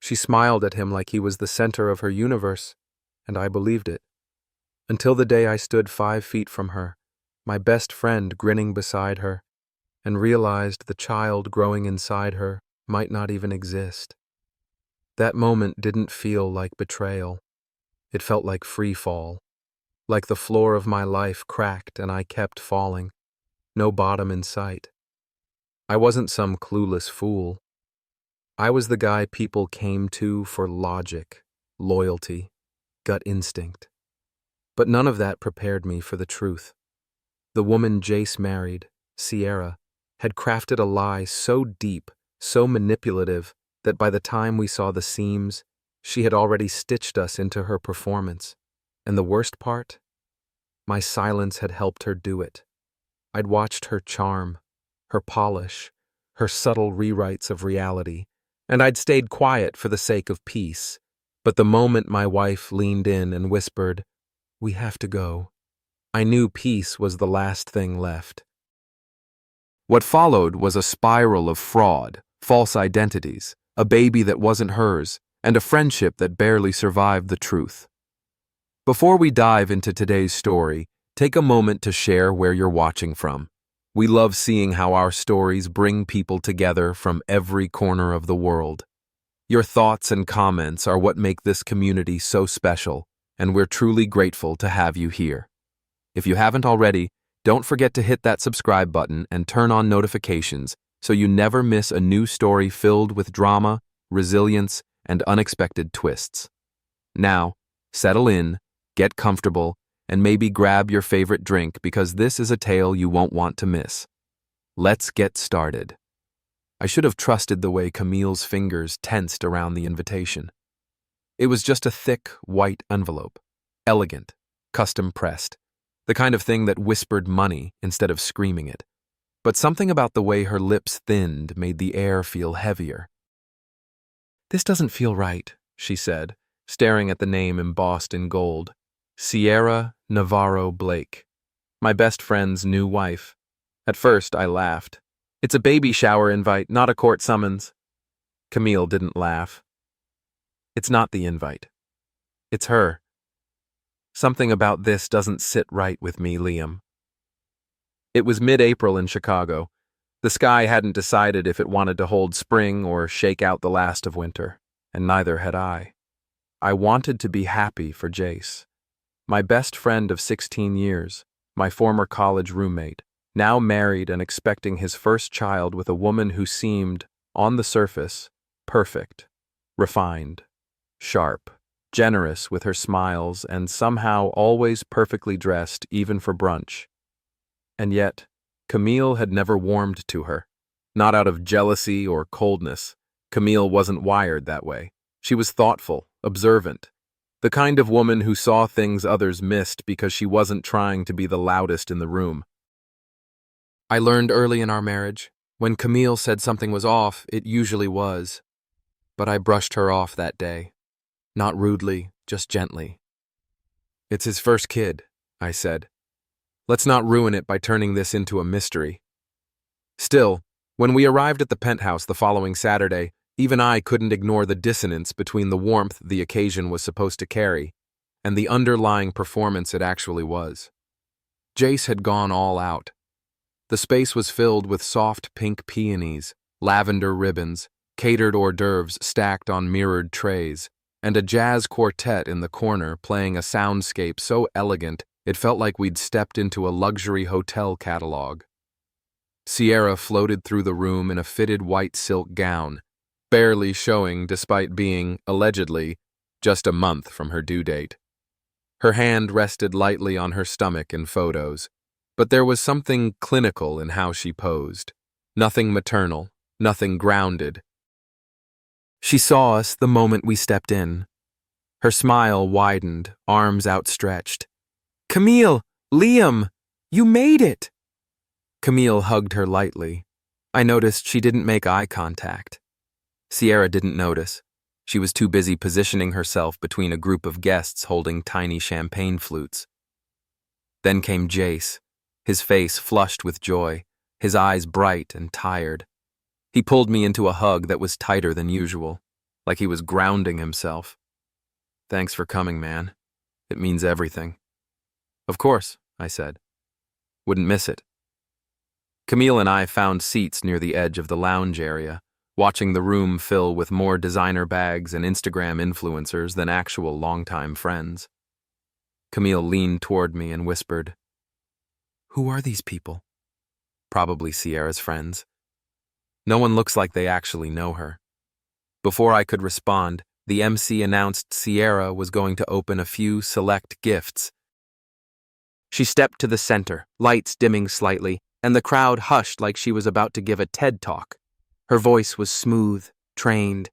She smiled at him like he was the center of her universe, and I believed it. Until the day I stood 5 feet from her, my best friend grinning beside her, and realized the child growing inside her might not even exist. That moment didn't feel like betrayal. It felt like free fall, like the floor of my life cracked and I kept falling, no bottom in sight. I wasn't some clueless fool. I was the guy people came to for logic, loyalty, gut instinct. But none of that prepared me for the truth. The woman Jace married, Sierra, had crafted a lie so deep, so manipulative, that by the time we saw the seams, she had already stitched us into her performance. And the worst part? My silence had helped her do it. I'd watched her charm, her polish, her subtle rewrites of reality, and I'd stayed quiet for the sake of peace. But the moment my wife leaned in and whispered, "We have to go," I knew peace was the last thing left. What followed was a spiral of fraud, false identities, a baby that wasn't hers, and a friendship that barely survived the truth. Before we dive into today's story, take a moment to share where you're watching from. We love seeing how our stories bring people together from every corner of the world. Your thoughts and comments are what make this community so special, and we're truly grateful to have you here. If you haven't already, don't forget to hit that subscribe button and turn on notifications so you never miss a new story filled with drama, resilience, and unexpected twists. Now, settle in, get comfortable, and maybe grab your favorite drink because this is a tale you won't want to miss. Let's get started. I should have trusted the way Camille's fingers tensed around the invitation. It was just a thick, white envelope, elegant, custom-pressed, the kind of thing that whispered money instead of screaming it. But something about the way her lips thinned made the air feel heavier. "This doesn't feel right," she said, staring at the name embossed in gold. Sierra Navarro Blake, my best friend's new wife. At first, I laughed. "It's a baby shower invite, not a court summons." Camille didn't laugh. "It's not the invite. It's her. Something about this doesn't sit right with me, Liam." It was mid-April in Chicago. The sky hadn't decided if it wanted to hold spring or shake out the last of winter, and neither had I. I wanted to be happy for Jace. My best friend of 16 years, my former college roommate, now married and expecting his first child with a woman who seemed, on the surface, perfect, refined, sharp, generous with her smiles, and somehow always perfectly dressed even for brunch. And yet, Camille had never warmed to her. Not out of jealousy or coldness. Camille wasn't wired that way. She was thoughtful, observant, the kind of woman who saw things others missed because she wasn't trying to be the loudest in the room. I learned early in our marriage, when Camille said something was off, it usually was. But I brushed her off that day. Not rudely, just gently. "It's his first kid," I said. "Let's not ruin it by turning this into a mystery." Still, when we arrived at the penthouse the following Saturday, even I couldn't ignore the dissonance between the warmth the occasion was supposed to carry and the underlying performance it actually was. Jace had gone all out. The space was filled with soft pink peonies, lavender ribbons, catered hors d'oeuvres stacked on mirrored trays, and a jazz quartet in the corner playing a soundscape so elegant it felt like we'd stepped into a luxury hotel catalog. Sierra floated through the room in a fitted white silk gown, barely showing despite being, allegedly, just a month from her due date. Her hand rested lightly on her stomach in photos, but there was something clinical in how she posed. Nothing maternal, nothing grounded. She saw us the moment we stepped in. Her smile widened, arms outstretched. "Camille! Liam! You made it!" Camille hugged her lightly. I noticed she didn't make eye contact. Sierra didn't notice. She was too busy positioning herself between a group of guests holding tiny champagne flutes. Then came Jace, his face flushed with joy, his eyes bright and tired. He pulled me into a hug that was tighter than usual. like he was grounding himself. Thanks for coming, man. It means everything. Of course, I said. Wouldn't miss it. Camille and I found seats near the edge of the lounge area, watching the room fill with more designer bags and Instagram influencers than actual longtime friends. Camille leaned toward me and whispered, "Who are these people?" Probably Sierra's friends. No one looks like they actually know her. Before I could respond, the MC announced Sierra was going to open a few select gifts. She stepped to the center, lights dimming slightly, and the crowd hushed like she was about to give a TED Talk. Her voice was smooth, trained.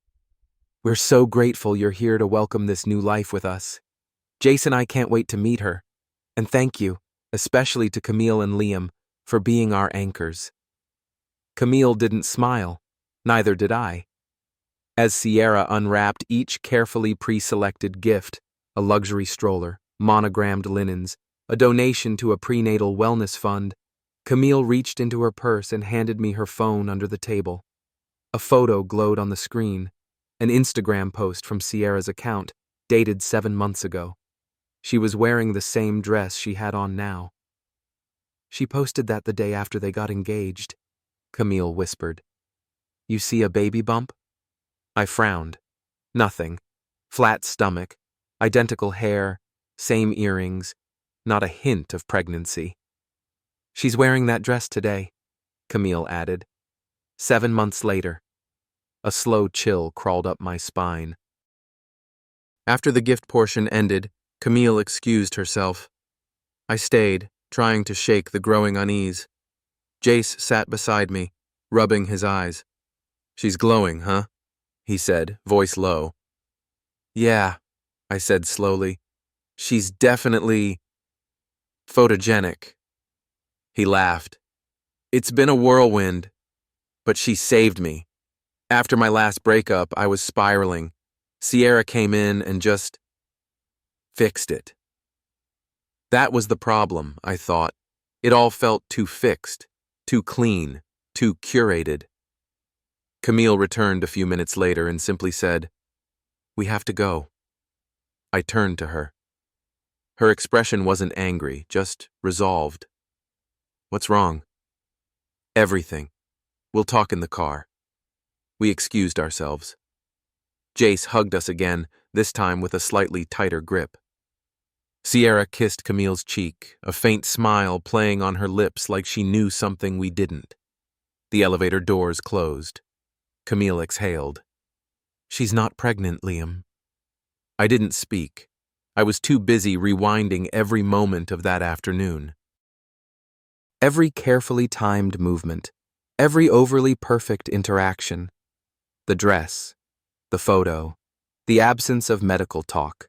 "We're so grateful you're here to welcome this new life with us. Jace and I can't wait to meet her. And thank you, especially to Camille and Liam, for being our anchors." Camille didn't smile. Neither did I. As Sierra unwrapped each carefully pre-selected gift, a luxury stroller, monogrammed linens, a donation to a prenatal wellness fund, Camille reached into her purse and handed me her phone under the table. A photo glowed on the screen, an Instagram post from Sierra's account, dated 7 months ago. She was wearing the same dress she had on now. "She posted that the day after they got engaged," Camille whispered. "You see a baby bump?" I frowned. Nothing. Flat stomach, identical hair, same earrings, not a hint of pregnancy. "She's wearing that dress today," Camille added. 7 months later. A slow chill crawled up my spine. After the gift portion ended, Camille excused herself. I stayed, trying to shake the growing unease. Jace sat beside me, rubbing his eyes. "She's glowing, huh?" he said, voice low. "Yeah," I said slowly. "She's definitely photogenic." He laughed. "It's been a whirlwind, but she saved me. After my last breakup, I was spiraling. Sierra came in and just fixed it." That was the problem, I thought. It all felt too fixed, too clean, too curated. Camille returned a few minutes later and simply said, "We have to go." I turned to her. Her expression wasn't angry, just resolved. "What's wrong?" "Everything. We'll talk in the car." We excused ourselves. Jace hugged us again, this time with a slightly tighter grip. Sierra kissed Camille's cheek, a faint smile playing on her lips like she knew something we didn't. The elevator doors closed. Camille exhaled. "She's not pregnant, Liam." I didn't speak. I was too busy rewinding every moment of that afternoon. Every carefully timed movement, every overly perfect interaction. The dress, the photo, the absence of medical talk.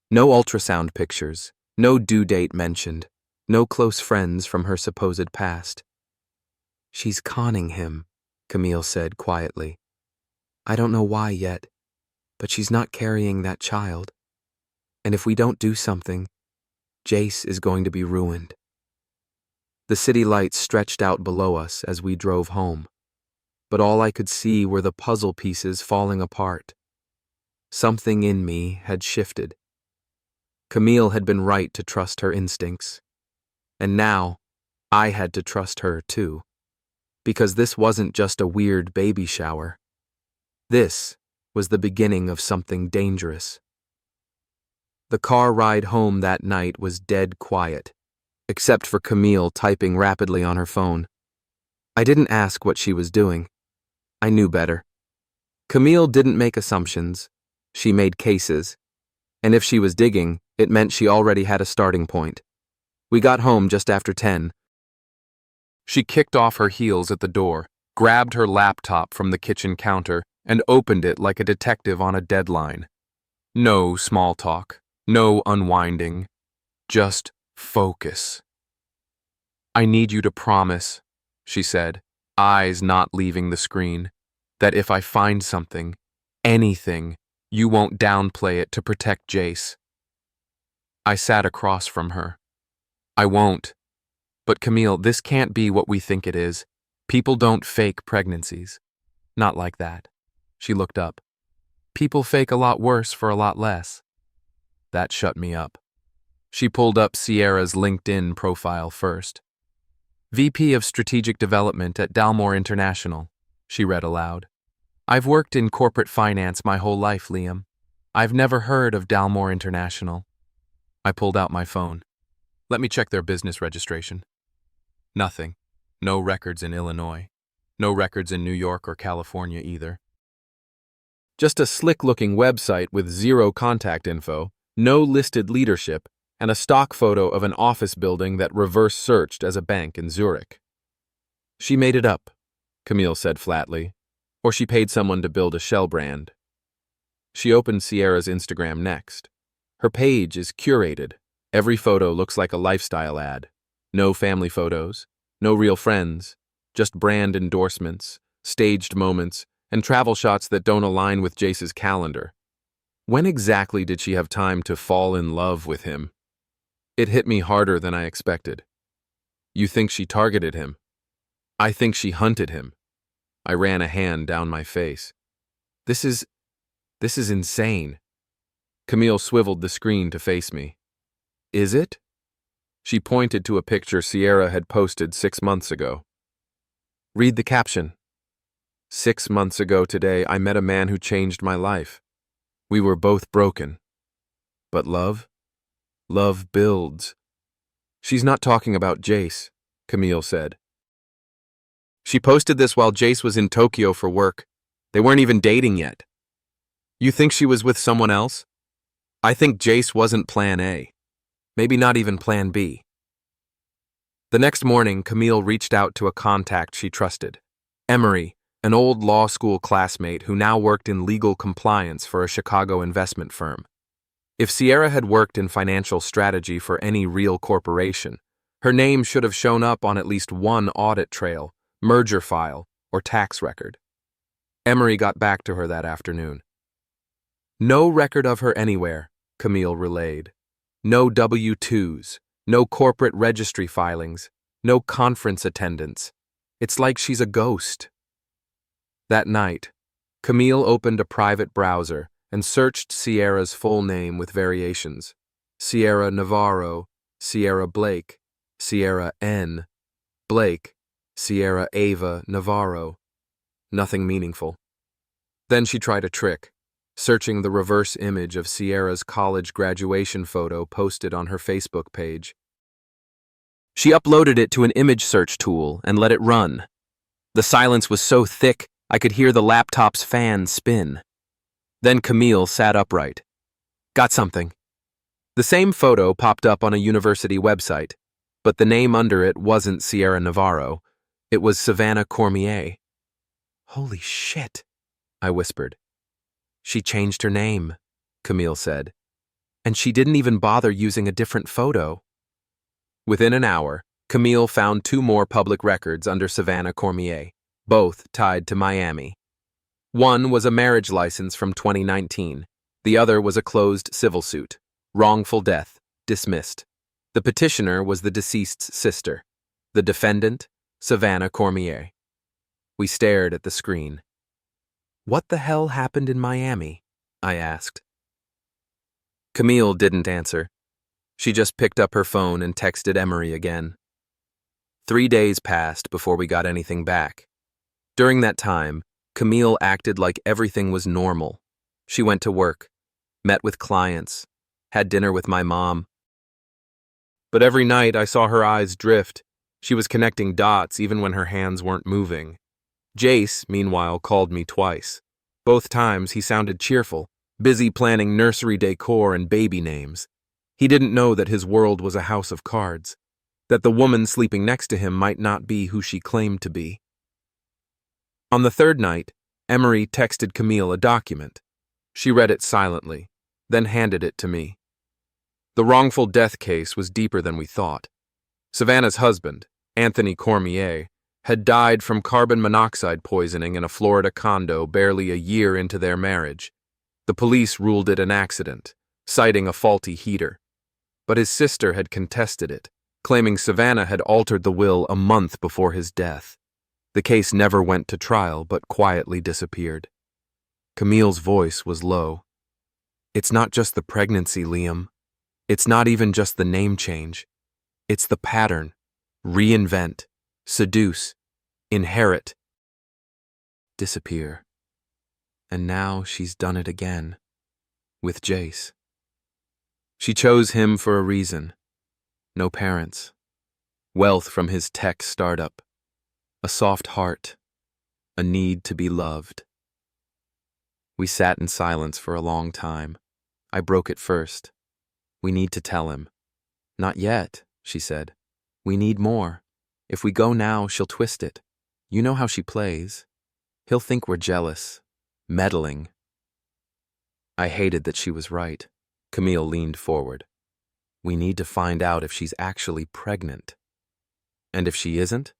No ultrasound pictures, no due date mentioned, no close friends from her supposed past. "She's conning him," Camille said quietly. "I don't know why yet, but she's not carrying that child. And if we don't do something, Jace is going to be ruined." The city lights stretched out below us as we drove home, but all I could see were the puzzle pieces falling apart. Something in me had shifted. Camille had been right to trust her instincts. And now, I had to trust her too. Because this wasn't just a weird baby shower. This was the beginning of something dangerous. The car ride home that night was dead quiet, except for Camille typing rapidly on her phone. I didn't ask what she was doing. I knew better. Camille didn't make assumptions. She made cases. And if she was digging, it meant she already had a starting point. We got home just after 10. She kicked off her heels at the door, grabbed her laptop from the kitchen counter, and opened it like a detective on a deadline. No small talk, no unwinding, just focus. "I need you to promise," she said, eyes not leaving the screen, "that if I find something, anything, you won't downplay it to protect Jace." I sat across from her. "I won't. But Camille, this can't be what we think it is. People don't fake pregnancies. Not like that." She looked up. People fake a lot worse for a lot less. That shut me up. She pulled up Sierra's LinkedIn profile first. VP of Strategic Development at Dalmore International, she read aloud. I've worked in corporate finance my whole life, Liam. I've never heard of Dalmore International. I pulled out my phone. Let me check their business registration. Nothing. No records in Illinois. No records in New York or California either. Just a slick-looking website with zero contact info, no listed leadership, and a stock photo of an office building that reverse-searched as a bank in Zurich. She made it up, Camille said flatly, or she paid someone to build a shell brand. She opened Sierra's Instagram next. Her page is curated. Every photo looks like a lifestyle ad. No family photos, no real friends, just brand endorsements, staged moments, and travel shots that don't align with Jace's calendar. When exactly did she have time to fall in love with him? It hit me harder than I expected. You think she targeted him? I think she hunted him. I ran a hand down my face. This is insane. Camille swiveled the screen to face me. Is it? She pointed to a picture Sierra had posted 6 months ago. Read the caption. 6 months ago today, I met a man who changed my life. We were both broken. But love? Love builds. She's not talking about Jace, Camille said. She posted this while Jace was in Tokyo for work. They weren't even dating yet. You think she was with someone else? I think Jace wasn't plan A. Maybe not even plan B. The next morning, Camille reached out to a contact she trusted. Emery, an old law school classmate who now worked in legal compliance for a Chicago investment firm. If Sierra had worked in financial strategy for any real corporation, her name should have shown up on at least one audit trail, merger file, or tax record. Emery got back to her that afternoon. No record of her anywhere, Camille relayed. No W-2s, no corporate registry filings, no conference attendance. It's like she's a ghost. That night, Camille opened a private browser and searched Sierra's full name with variations. Sierra Navarro, Sierra Blake, Sierra N. Blake, Sierra Ava Navarro. Nothing meaningful. Then she tried a trick, searching the reverse image of Sierra's college graduation photo posted on her Facebook page. She uploaded it to an image search tool and let it run. The silence was so thick, I could hear the laptop's fan spin. Then Camille sat upright. Got something. The same photo popped up on a university website, but the name under it wasn't Sierra Navarro. It was Savannah Cormier. Holy shit, I whispered. She changed her name, Camille said. And she didn't even bother using a different photo. Within an hour, Camille found 2 more public records under Savannah Cormier, both tied to Miami. One was a marriage license from 2019. The other was a closed civil suit. Wrongful death, dismissed. The petitioner was the deceased's sister. The defendant, Savannah Cormier. We stared at the screen. What the hell happened in Miami? I asked. Camille didn't answer. She just picked up her phone and texted Emery again. 3 days passed before we got anything back. During that time, Camille acted like everything was normal. She went to work, met with clients, had dinner with my mom. But every night I saw her eyes drift. She was connecting dots even when her hands weren't moving. Jace, meanwhile, called me twice. Both times he sounded cheerful, busy planning nursery decor and baby names. He didn't know that his world was a house of cards, that the woman sleeping next to him might not be who she claimed to be. On the 3rd night, Emery texted Camille a document. She read it silently, then handed it to me. The wrongful death case was deeper than we thought. Savannah's husband, Anthony Cormier, had died from carbon monoxide poisoning in a Florida condo barely a year into their marriage. The police ruled it an accident, citing a faulty heater. But his sister had contested it, claiming Savannah had altered the will a month before his death. The case never went to trial but quietly disappeared. Camille's voice was low. It's not just the pregnancy, Liam. It's not even just the name change. It's the pattern. Reinvent, seduce, inherit, disappear. And now she's done it again. With Jace. She chose him for a reason. No parents. Wealth from his tech startup. A soft heart. A need to be loved. We sat in silence for a long time. I broke it first. We need to tell him. Not yet, she said. We need more. If we go now, she'll twist it. You know how she plays. He'll think we're jealous. Meddling. I hated that she was right. Camille leaned forward. We need to find out if she's actually pregnant. And if she isn't,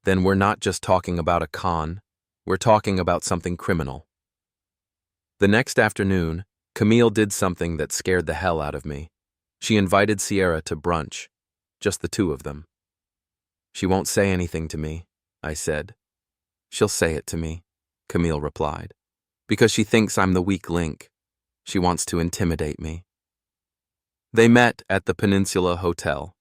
then we're not just talking about a con, we're talking about something criminal. The next afternoon, Camille did something that scared the hell out of me. She invited Sierra to brunch, just the two of them. She won't say anything to me, I said. She'll say it to me, Camille replied, because she thinks I'm the weak link. She wants to intimidate me. They met at the Peninsula Hotel.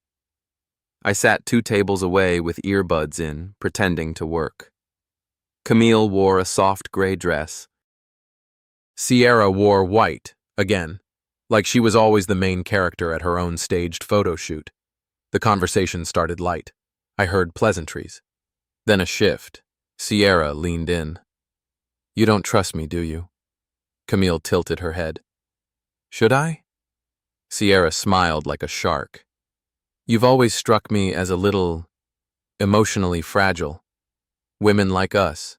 I sat 2 tables away with earbuds in, pretending to work. Camille wore a soft gray dress. Sierra wore white, again, like she was always the main character at her own staged photo shoot. The conversation started light. I heard pleasantries. Then a shift. Sierra leaned in. You don't trust me, do you? Camille tilted her head. Should I? Sierra smiled like a shark. You've always struck me as a little emotionally fragile. Women like us,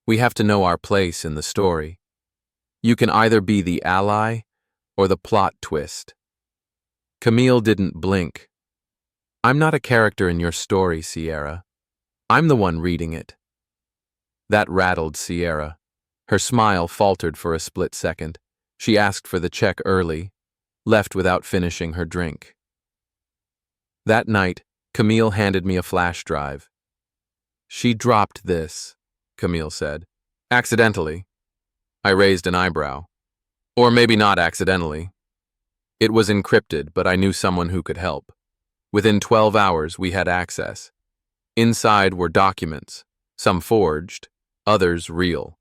we have to know our place in the story. You can either be the ally or the plot twist. Camille didn't blink. I'm not a character in your story, Sierra. I'm the one reading it. That rattled Sierra. Her smile faltered for a split second. She asked for the check early, left without finishing her drink. That night, Camille handed me a flash drive. She dropped this, Camille said. Accidentally. I raised an eyebrow. Or maybe not accidentally. It was encrypted, but I knew someone who could help. Within 12 hours, we had access. Inside were documents, some forged, others real.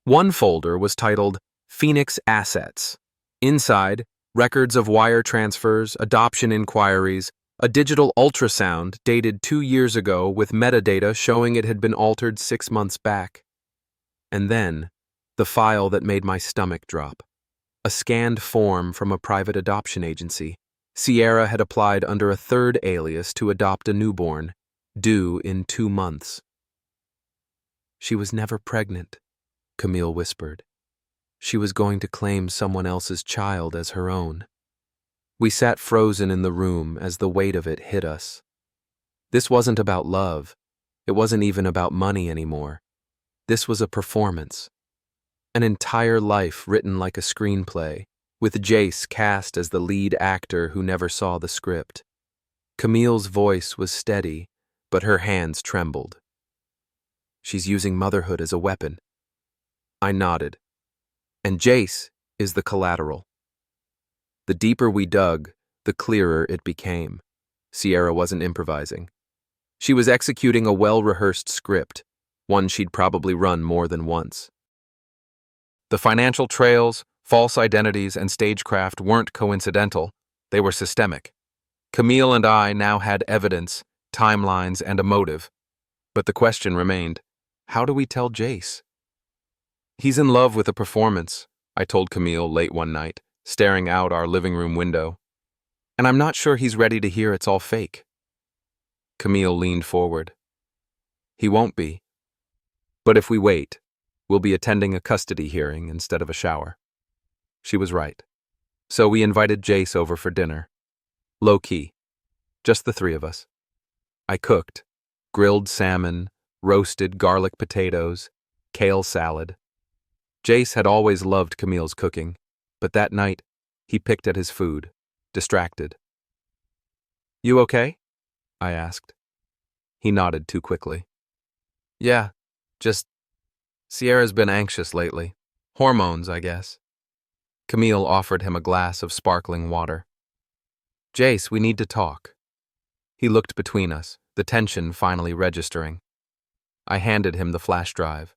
One folder was titled Phoenix Assets. Inside, records of wire transfers, adoption inquiries, a digital ultrasound dated 2 years ago with metadata showing it had been altered 6 months back. And then, the file that made my stomach drop. A scanned form from a private adoption agency. Sierra had applied under a third alias to adopt a newborn, due in 2 months. She was never pregnant, Camille whispered. She was going to claim someone else's child as her own. We sat frozen in the room as the weight of it hit us. This wasn't about love. It wasn't even about money anymore. This was a performance. An entire life written like a screenplay, with Jace cast as the lead actor who never saw the script. Camille's voice was steady, but her hands trembled. She's using motherhood as a weapon. I nodded. And Jace is the collateral. The deeper we dug, the clearer it became. Sierra wasn't improvising. She was executing a well-rehearsed script, one she'd probably run more than once. The financial trails, false identities, and stagecraft weren't coincidental, they were systemic. Camille and I now had evidence, timelines, and a motive. But the question remained, how do we tell Jace? He's in love with a performance, I told Camille late one night, staring out our living room window. And I'm not sure he's ready to hear it's all fake. Camille leaned forward. He won't be. But if we wait, we'll be attending a custody hearing instead of a shower. She was right. So we invited Jace over for dinner. Low-key. Just the 3 of us. I cooked. Grilled salmon, roasted garlic potatoes, kale salad. Jace had always loved Camille's cooking, but that night, he picked at his food, distracted. You okay? I asked. He nodded too quickly. Yeah, just Sierra's been anxious lately. Hormones, I guess. Camille offered him a glass of sparkling water. Jace, we need to talk. He looked between us, the tension finally registering. I handed him the flash drive.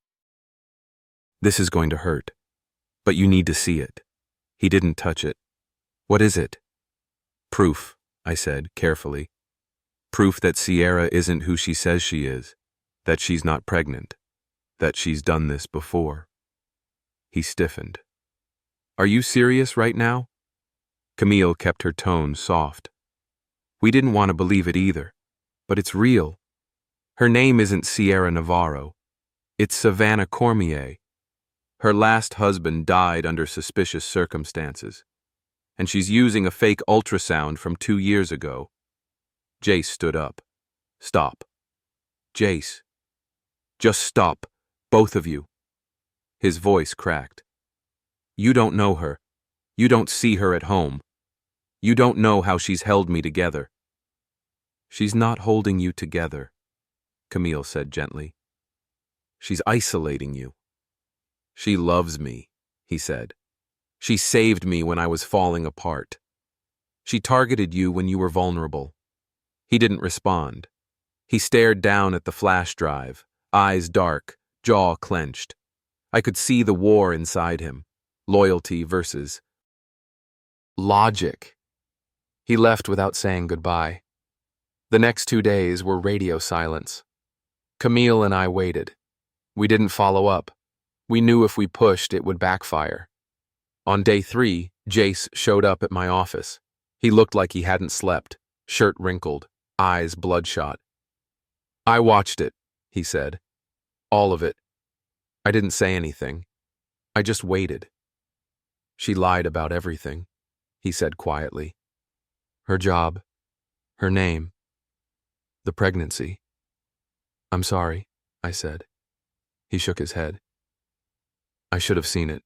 This is going to hurt, but you need to see it. He didn't touch it. What is it? Proof, I said carefully. Proof that Sierra isn't who she says she is, that she's not pregnant, that she's done this before. He stiffened. Are you serious right now? Camille kept her tone soft. We didn't want to believe it either, but it's real. Her name isn't Sierra Navarro. It's Savannah Cormier. Her last husband died under suspicious circumstances, and she's using a fake ultrasound from 2 years ago. Jace stood up. Stop. Jace. Just stop, both of you. His voice cracked. You don't know her. You don't see her at home. You don't know how she's held me together. She's not holding you together, Camille said gently. She's isolating you. She loves me, he said. She saved me when I was falling apart. She targeted you when you were vulnerable. He didn't respond. He stared down at the flash drive, eyes dark, jaw clenched. I could see the war inside him, loyalty versus logic. He left without saying goodbye. The next 2 days were radio silence. Camille and I waited. We didn't follow up. We knew if we pushed, it would backfire. On day 3, Jace showed up at my office. He looked like he hadn't slept, shirt wrinkled, eyes bloodshot. I watched it, he said. All of it. I didn't say anything. I just waited. She lied about everything, he said quietly. Her job, her name, the pregnancy. I'm sorry, I said. He shook his head. I should have seen it.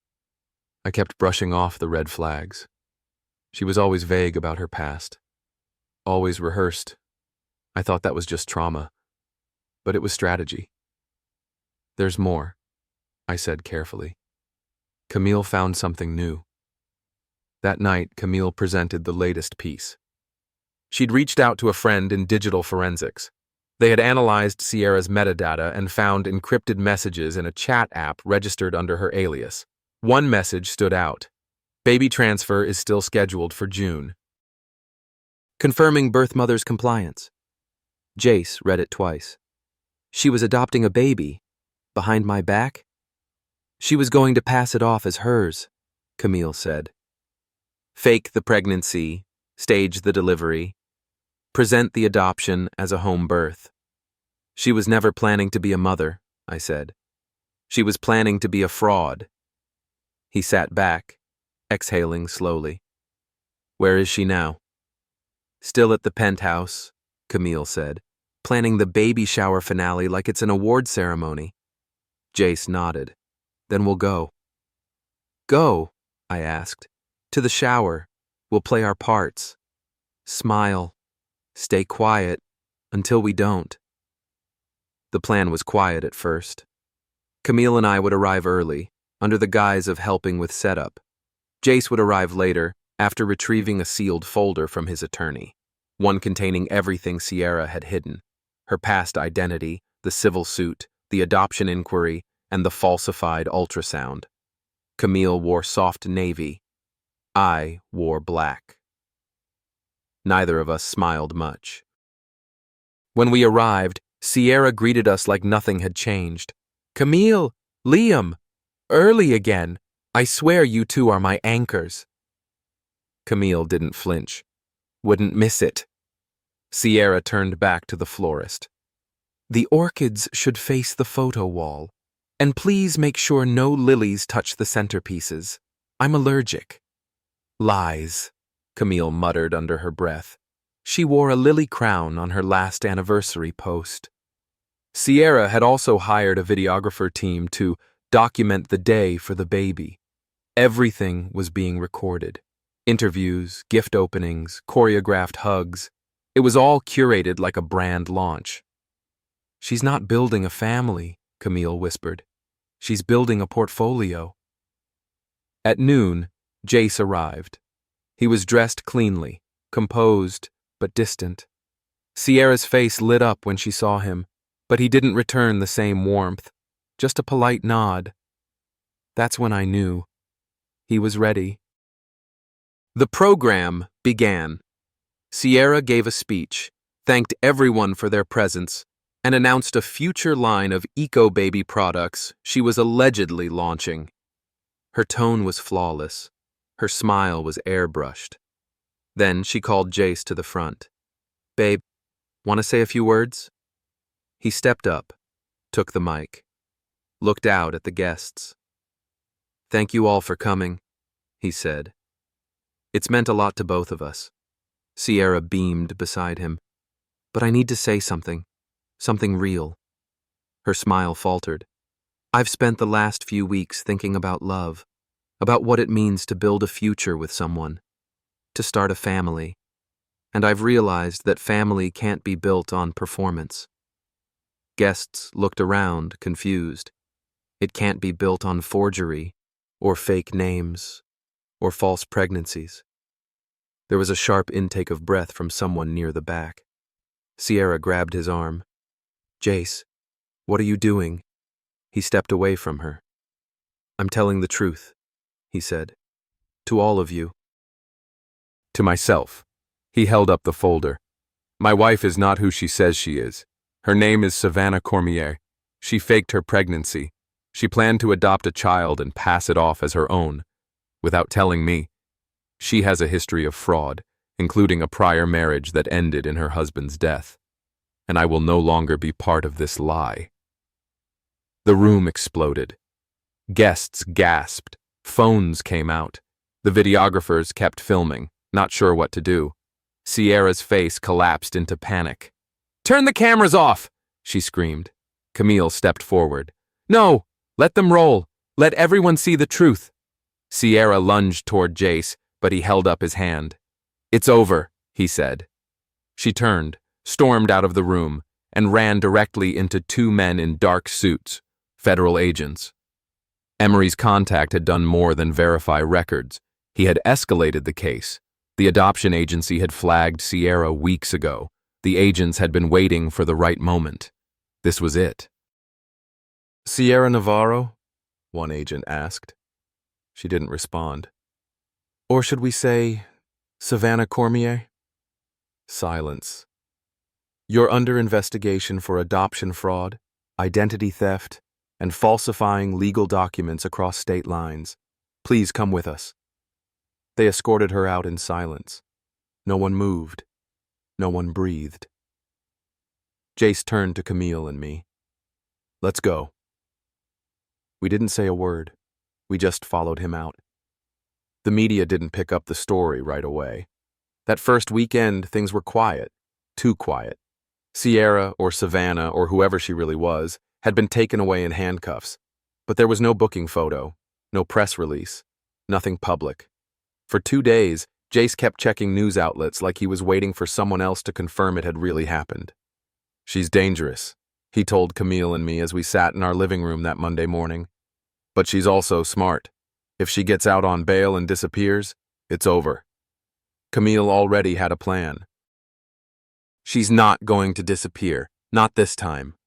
I kept brushing off the red flags. She was always vague about her past, always rehearsed. I thought that was just trauma, but it was strategy. There's more, I said carefully. Camille found something new. That night, Camille presented the latest piece. She'd reached out to a friend in digital forensics. They had analyzed Sierra's metadata and found encrypted messages in a chat app registered under her alias. One message stood out. Baby transfer is still scheduled for June. Confirming birth mother's compliance. Jace read it twice. She was adopting a baby. Behind my back? She was going to pass it off as hers, Camille said. Fake the pregnancy, stage the delivery, present the adoption as a home birth. She was never planning to be a mother, I said. She was planning to be a fraud. He sat back, exhaling slowly. Where is she now? Still at the penthouse, Camille said, planning the baby shower finale like it's an award ceremony. Jace nodded. Then we'll go. Go, I asked. To the shower. We'll play our parts. Smile. Stay quiet until we don't. The plan was quiet at first. Camille and I would arrive early, under the guise of helping with setup. Jace would arrive later, after retrieving a sealed folder from his attorney, one containing everything Sierra had hidden, her past identity, the civil suit, the adoption inquiry, and the falsified ultrasound. Camille wore soft navy. I wore black. Neither of us smiled much. When we arrived, Sierra greeted us like nothing had changed. Camille, Liam, early again. I swear you two are my anchors. Camille didn't flinch. Wouldn't miss it. Sierra turned back to the florist. The orchids should face the photo wall. And please make sure no lilies touch the centerpieces. I'm allergic. Lies, Camille muttered under her breath. She wore a lily crown on her last anniversary post. Sierra had also hired a videographer team to document the day for the baby. Everything was being recorded. Interviews, gift openings, choreographed hugs. It was all curated like a brand launch. She's not building a family, Camille whispered. She's building a portfolio. At noon, Jace arrived. He was dressed cleanly, composed, but distant. Sierra's face lit up when she saw him, but he didn't return the same warmth, just a polite nod. That's when I knew. He was ready. The program began. Sierra gave a speech, thanked everyone for their presence, and announced a future line of eco-baby products she was allegedly launching. Her tone was flawless. Her smile was airbrushed. Then she called Jace to the front. "Babe, want to say a few words?" He stepped up, took the mic, looked out at the guests. "Thank you all for coming," he said. "It's meant a lot to both of us." Sierra beamed beside him. "But I need to say something real." Her smile faltered. "I've spent the last few weeks thinking about love, about what it means to build a future with someone, to start a family, and I've realized that family can't be built on performance." Guests looked around, confused. It can't be built on forgery, or fake names, or false pregnancies. There was a sharp intake of breath from someone near the back. Sierra grabbed his arm. "Jace, what are you doing?" He stepped away from her. "I'm telling the truth," he said. "To all of you." "To myself." He held up the folder. "My wife is not who she says she is. Her name is Savannah Cormier. She faked her pregnancy. She planned to adopt a child and pass it off as her own, without telling me. She has a history of fraud, including a prior marriage that ended in her husband's death. And I will no longer be part of this lie." The room exploded. Guests gasped. Phones came out. The videographers kept filming, not sure what to do. Sierra's face collapsed into panic. "Turn the cameras off!" she screamed. Camille stepped forward. "No! Let them roll! Let everyone see the truth!" Sierra lunged toward Jace, but he held up his hand. "It's over," he said. She turned, stormed out of the room, and ran directly into two men in dark suits, federal agents. Emery's contact had done more than verify records. He had escalated the case. The adoption agency had flagged Sierra weeks ago. The agents had been waiting for the right moment. This was it. "Sierra Navarro?" one agent asked. She didn't respond. "Or should we say, Savannah Cormier?" Silence. "You're under investigation for adoption fraud, identity theft, and falsifying legal documents across state lines. Please come with us." They escorted her out in silence. No one moved. No one breathed. Jace turned to Camille and me. "Let's go." We didn't say a word. We just followed him out. The media didn't pick up the story right away. That first weekend, things were quiet. Too quiet. Sierra, or Savannah, or whoever she really was, had been taken away in handcuffs. But there was no booking photo, no press release, nothing public. For 2 days, Jace kept checking news outlets like he was waiting for someone else to confirm it had really happened. "She's dangerous," he told Camille and me as we sat in our living room that Monday morning. "But she's also smart. If she gets out on bail and disappears, it's over." Camille already had a plan. "She's not going to disappear, not this time."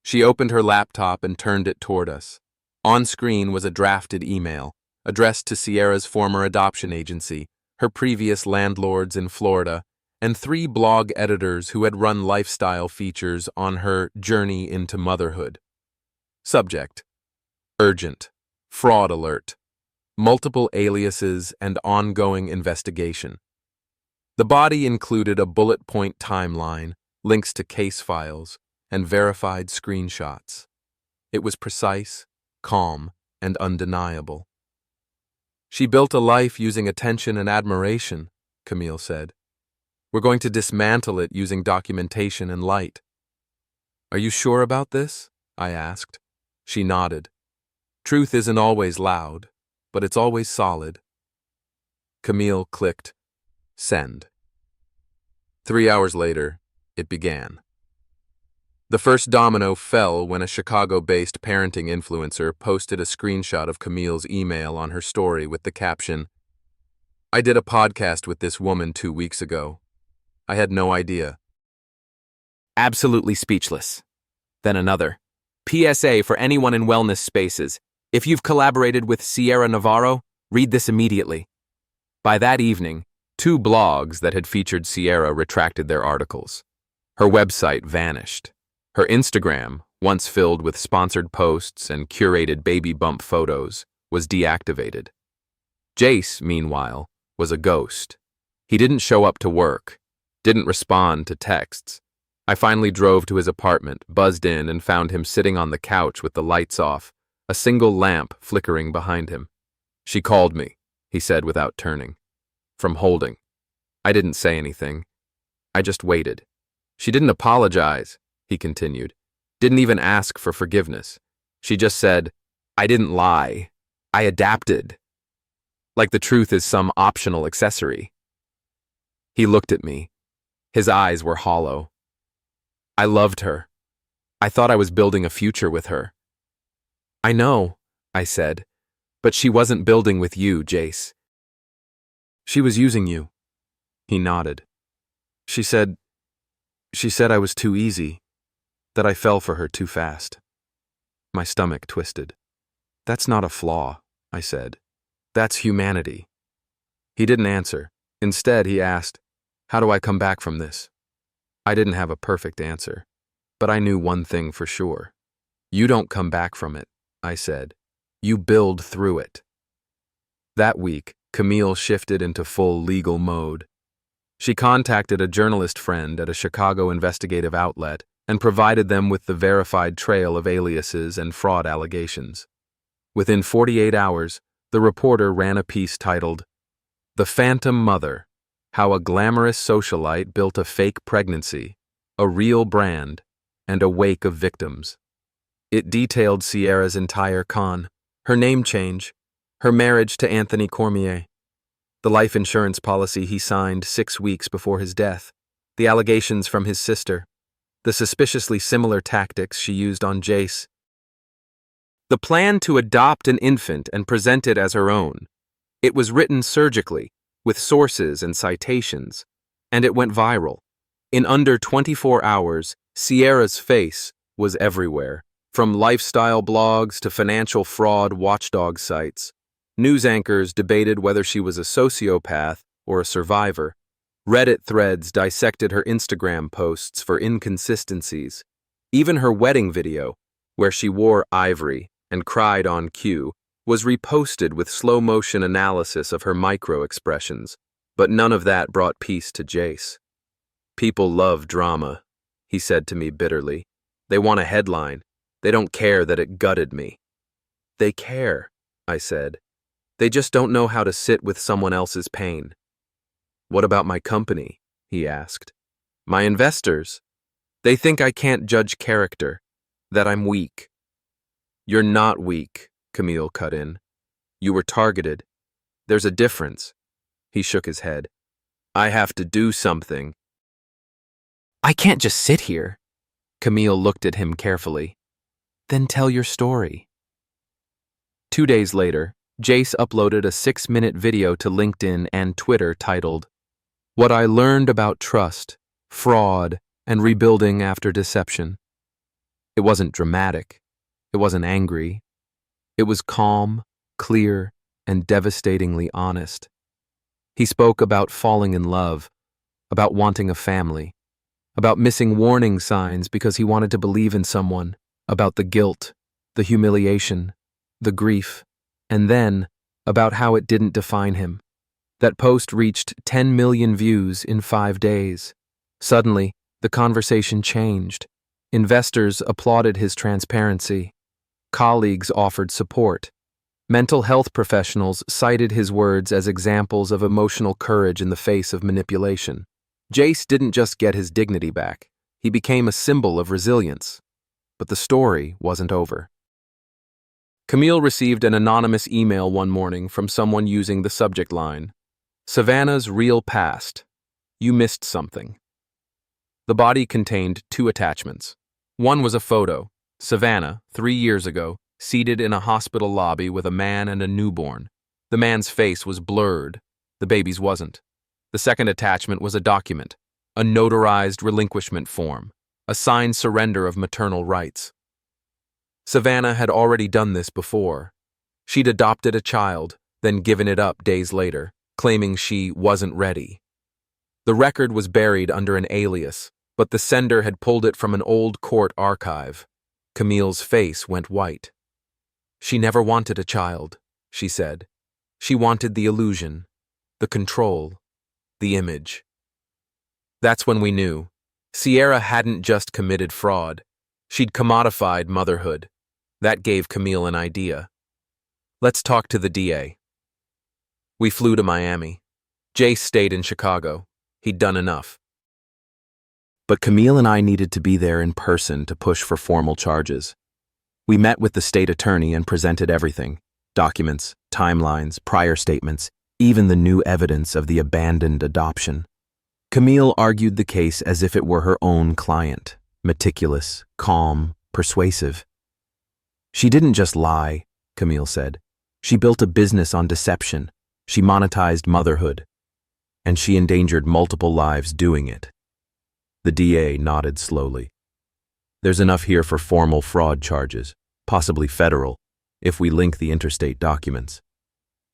She opened her laptop and turned it toward us. On screen was a drafted email, addressed to Sierra's former adoption agency, her previous landlords in Florida, and 3 blog editors who had run lifestyle features on her journey into motherhood. Subject: urgent, fraud alert, multiple aliases and ongoing investigation. The body included a bullet point timeline, links to case files, and verified screenshots. It was precise, calm, and undeniable. "She built a life using attention and admiration," Camille said. "We're going to dismantle it using documentation and light." "Are you sure about this?" I asked. She nodded. "Truth isn't always loud, but it's always solid." Camille clicked send. 3 hours later, it began. The first domino fell when a Chicago-based parenting influencer posted a screenshot of Camille's email on her story with the caption, "I did a podcast with this woman 2 weeks ago. I had no idea." Absolutely speechless. Then another. PSA for anyone in wellness spaces. If you've collaborated with Sierra Navarro, read this immediately. By that evening, 2 blogs that had featured Sierra retracted their articles. Her website vanished. Her Instagram, once filled with sponsored posts and curated baby bump photos, was deactivated. Jace, meanwhile, was a ghost. He didn't show up to work, didn't respond to texts. I finally drove to his apartment, buzzed in, and found him sitting on the couch with the lights off, a single lamp flickering behind him. "She called me," he said without turning. "From holding." I didn't say anything. I just waited. "She didn't apologize," he continued. "Didn't even ask for forgiveness. She just said, 'I didn't lie. I adapted.' Like the truth is some optional accessory." He looked at me. His eyes were hollow. "I loved her. I thought I was building a future with her." "I know," I said, "but she wasn't building with you, Jace." "She was using you." He nodded. She said I was too easy, that I fell for her too fast." My stomach twisted. "That's not a flaw," I said. "That's humanity." He didn't answer. Instead, he asked, "How do I come back from this?" I didn't have a perfect answer, but I knew one thing for sure. "You don't come back from it," I said. "You build through it." That week, Camille shifted into full legal mode. She contacted a journalist friend at a Chicago investigative outlet and provided them with the verified trail of aliases and fraud allegations. Within 48 hours, the reporter ran a piece titled, "The Phantom Mother: How a Glamorous Socialite Built a Fake Pregnancy, a Real Brand, and a Wake of Victims." It detailed Sierra's entire con, her name change, her marriage to Anthony Cormier, the life insurance policy he signed 6 weeks before his death, the allegations from his sister, the suspiciously similar tactics she used on Jace. The plan to adopt an infant and present it as her own. It was written surgically, with sources and citations, and it went viral. In under 24 hours, Sierra's face was everywhere, from lifestyle blogs to financial fraud watchdog sites. News anchors debated whether she was a sociopath or a survivor. Reddit threads dissected her Instagram posts for inconsistencies. Even her wedding video, where she wore ivory and cried on cue, was reposted with slow-motion analysis of her micro-expressions, but none of that brought peace to Jace. "People love drama," he said to me bitterly. "They want a headline. They don't care that it gutted me." "They care," I said. "They just don't know how to sit with someone else's pain." "What about my company?" he asked. "My investors? They think I can't judge character, that I'm weak." "You're not weak," Camille cut in. "You were targeted. There's a difference." He shook his head. "I have to do something." "I can't just sit here." Camille looked at him carefully. "Then tell your story." 2 days later, Jace uploaded a 6-minute video to LinkedIn and Twitter titled, "What I Learned About Trust, Fraud, and Rebuilding After Deception." It wasn't dramatic. It wasn't angry. It was calm, clear, and devastatingly honest. He spoke about falling in love, about wanting a family, about missing warning signs because he wanted to believe in someone, about the guilt, the humiliation, the grief, and then about how it didn't define him. That post reached 10 million views in 5 days. Suddenly, the conversation changed. Investors applauded his transparency. Colleagues offered support. Mental health professionals cited his words as examples of emotional courage in the face of manipulation. Jace didn't just get his dignity back. He became a symbol of resilience. But the story wasn't over. Camille received an anonymous email one morning from someone using the subject line, "Savannah's real past. You missed something." The body contained 2 attachments, One was a photo, Savannah, 3 years ago, seated in a hospital lobby with a man and a newborn. The man's face was blurred, the baby's wasn't. The second attachment was a document, a notarized relinquishment form, a signed surrender of maternal rights. Savannah had already done this before. She'd adopted a child, then given it up days later, claiming she wasn't ready. The record was buried under an alias, but the sender had pulled it from an old court archive. Camille's face went white. She never wanted a child, she said. She wanted the illusion, the control, the image. That's when we knew. Sierra hadn't just committed fraud. She'd commodified motherhood. That gave Camille an idea. Let's talk to the DA. We flew to Miami. Jace stayed in Chicago. He'd done enough. But Camille and I needed to be there in person to push for formal charges. We met with the state attorney and presented everything: documents, timelines, prior statements, even the new evidence of the abandoned adoption. Camille argued the case as if it were her own client, meticulous, calm, persuasive. She didn't just lie, Camille said. She built a business on deception. She monetized motherhood. And she endangered multiple lives doing it. The DA nodded slowly. There's enough here for formal fraud charges, possibly federal, if we link the interstate documents.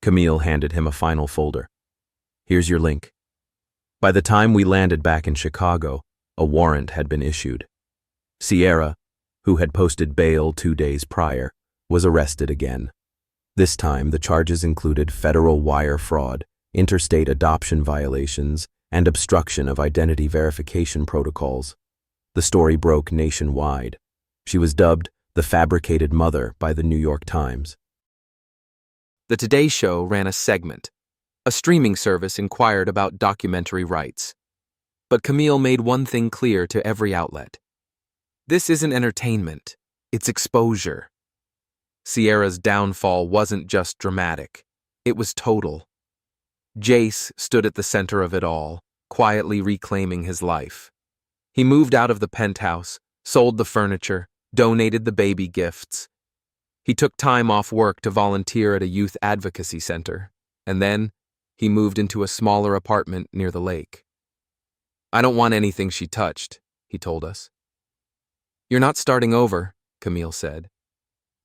Camille handed him a final folder. Here's your link. By the time we landed back in Chicago, a warrant had been issued. Sierra, who had posted bail 2 days prior, was arrested again. This time, the charges included federal wire fraud, interstate adoption violations, and obstruction of identity verification protocols. The story broke nationwide. She was dubbed the fabricated mother by the New York Times. The Today Show ran a segment. A streaming service inquired about documentary rights. But Camille made one thing clear to every outlet. This isn't entertainment, it's exposure. Sierra's downfall wasn't just dramatic, it was total. Jace stood at the center of it all, quietly reclaiming his life. He moved out of the penthouse, sold the furniture, donated the baby gifts. He took time off work to volunteer at a youth advocacy center, and then he moved into a smaller apartment near the lake. I don't want anything she touched, he told us. You're not starting over, Camille said.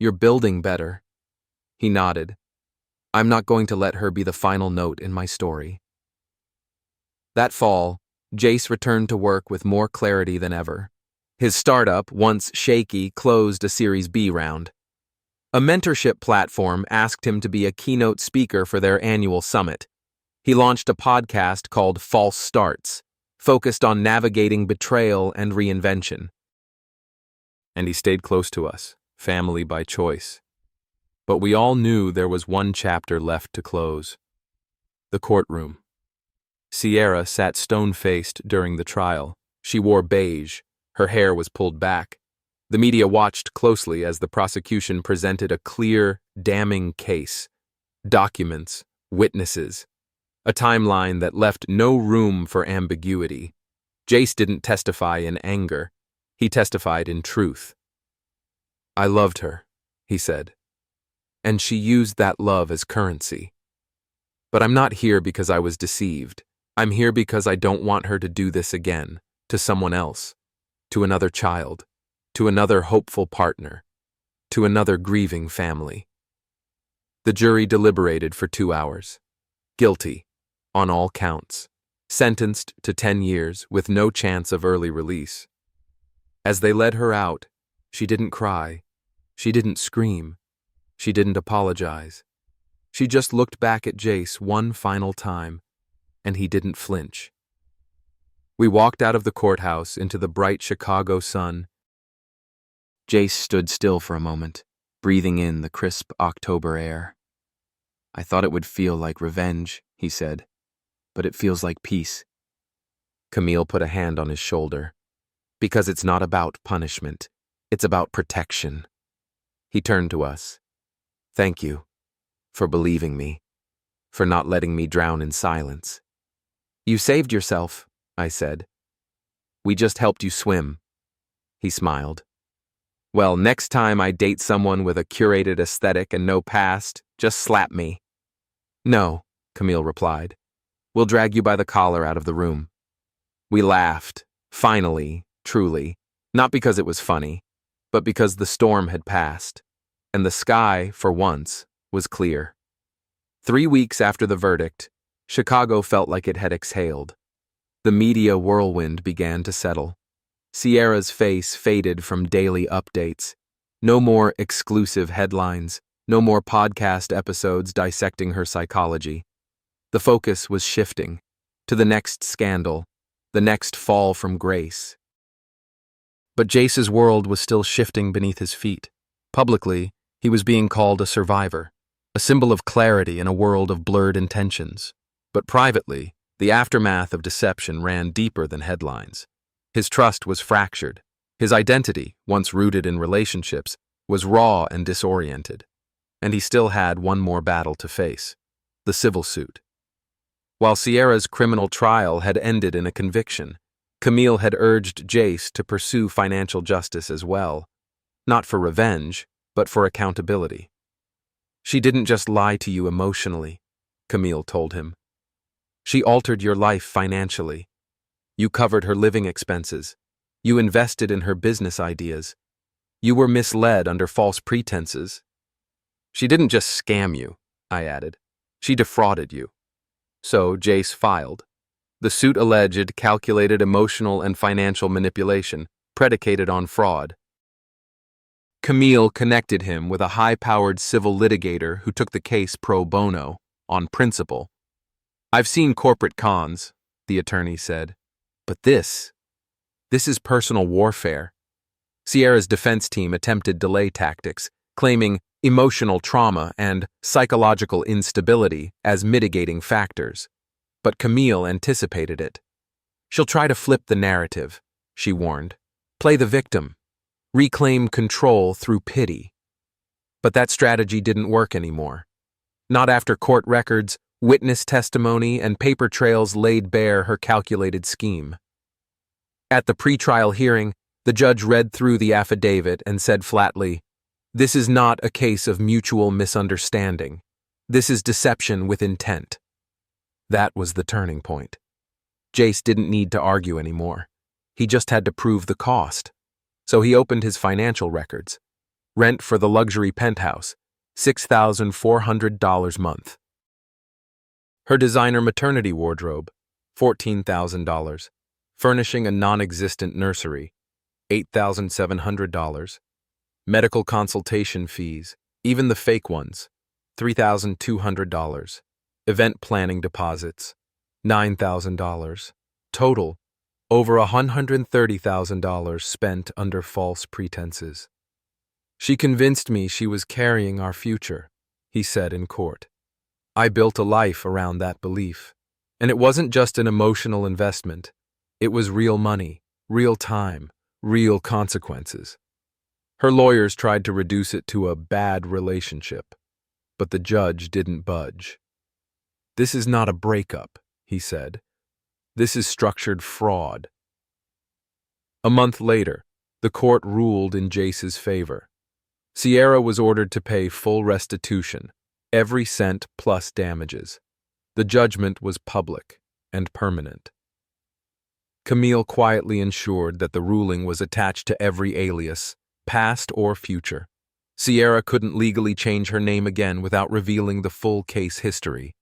You're building better. He nodded. I'm not going to let her be the final note in my story. That fall, Jace returned to work with more clarity than ever. His startup, once shaky, closed a Series B round. A mentorship platform asked him to be a keynote speaker for their annual summit. He launched a podcast called False Starts, focused on navigating betrayal and reinvention. And he stayed close to us, family by choice. But we all knew there was one chapter left to close. The courtroom. Sierra sat stone-faced during the trial. She wore beige. Her hair was pulled back. The media watched closely as the prosecution presented a clear, damning case. Documents, witnesses, a timeline that left no room for ambiguity. Jace didn't testify in anger. He testified in truth. I loved her, he said. And she used that love as currency. But I'm not here because I was deceived. I'm here because I don't want her to do this again, to someone else, to another child, to another hopeful partner, to another grieving family. The jury deliberated for 2 hours. Guilty, on all counts. Sentenced to 10 years with no chance of early release. As they led her out, she didn't cry. She didn't scream. She didn't apologize. She just looked back at Jace one final time, and he didn't flinch. We walked out of the courthouse into the bright Chicago sun. Jace stood still for a moment, breathing in the crisp October air. I thought it would feel like revenge, he said, but it feels like peace. Camille put a hand on his shoulder. Because it's not about punishment, it's about protection. He turned to us. Thank you for believing me, for not letting me drown in silence. You saved yourself, I said. We just helped you swim. He smiled. Well, next time I date someone with a curated aesthetic and no past, just slap me. No, Camille replied. We'll drag you by the collar out of the room. We laughed, finally, truly, not because it was funny, but because the storm had passed, and the sky, for once, was clear. 3 weeks after the verdict, Chicago felt like it had exhaled. The media whirlwind began to settle. Sierra's face faded from daily updates. No more exclusive headlines, no more podcast episodes dissecting her psychology. The focus was shifting to the next scandal, the next fall from grace. But Jace's world was still shifting beneath his feet. Publicly, he was being called a survivor, a symbol of clarity in a world of blurred intentions. But privately, the aftermath of deception ran deeper than headlines. His trust was fractured. His identity, once rooted in relationships, was raw and disoriented. And he still had one more battle to face: the civil suit. While Sierra's criminal trial had ended in a conviction, Camille had urged Jace to pursue financial justice as well, not for revenge, but for accountability. She didn't just lie to you emotionally, Camille told him. She altered your life financially. You covered her living expenses. You invested in her business ideas. You were misled under false pretenses. She didn't just scam you, I added. She defrauded you. So Jace filed. The suit alleged calculated emotional and financial manipulation, predicated on fraud. Camille connected him with a high-powered civil litigator who took the case pro bono, on principle. I've seen corporate cons, the attorney said. But this is personal warfare. Sierra's defense team attempted delay tactics, claiming emotional trauma and psychological instability as mitigating factors. But Camille anticipated it. She'll try to flip the narrative, she warned. Play the victim. Reclaim control through pity. But that strategy didn't work anymore. Not after court records, witness testimony, and paper trails laid bare her calculated scheme. At the pretrial hearing, the judge read through the affidavit and said flatly, "This is not a case of mutual misunderstanding. This is deception with intent." That was the turning point. Jace didn't need to argue anymore. He just had to prove the cost. So he opened his financial records. Rent for the luxury penthouse, $6,400 a month. Her designer maternity wardrobe, $14,000. Furnishing a non-existent nursery, $8,700. Medical consultation fees, even the fake ones, $3,200. Event planning deposits, $9,000. Total, over $130,000 spent under false pretenses. She convinced me she was carrying our future, he said in court. I built a life around that belief. And it wasn't just an emotional investment. It was real money, real time, real consequences. Her lawyers tried to reduce it to a bad relationship, but the judge didn't budge. This is not a breakup, he said. This is structured fraud. A month later, the court ruled in Jace's favor. Sierra was ordered to pay full restitution, every cent plus damages. The judgment was public and permanent. Camille quietly ensured that the ruling was attached to every alias, past or future. Sierra couldn't legally change her name again without revealing the full case history.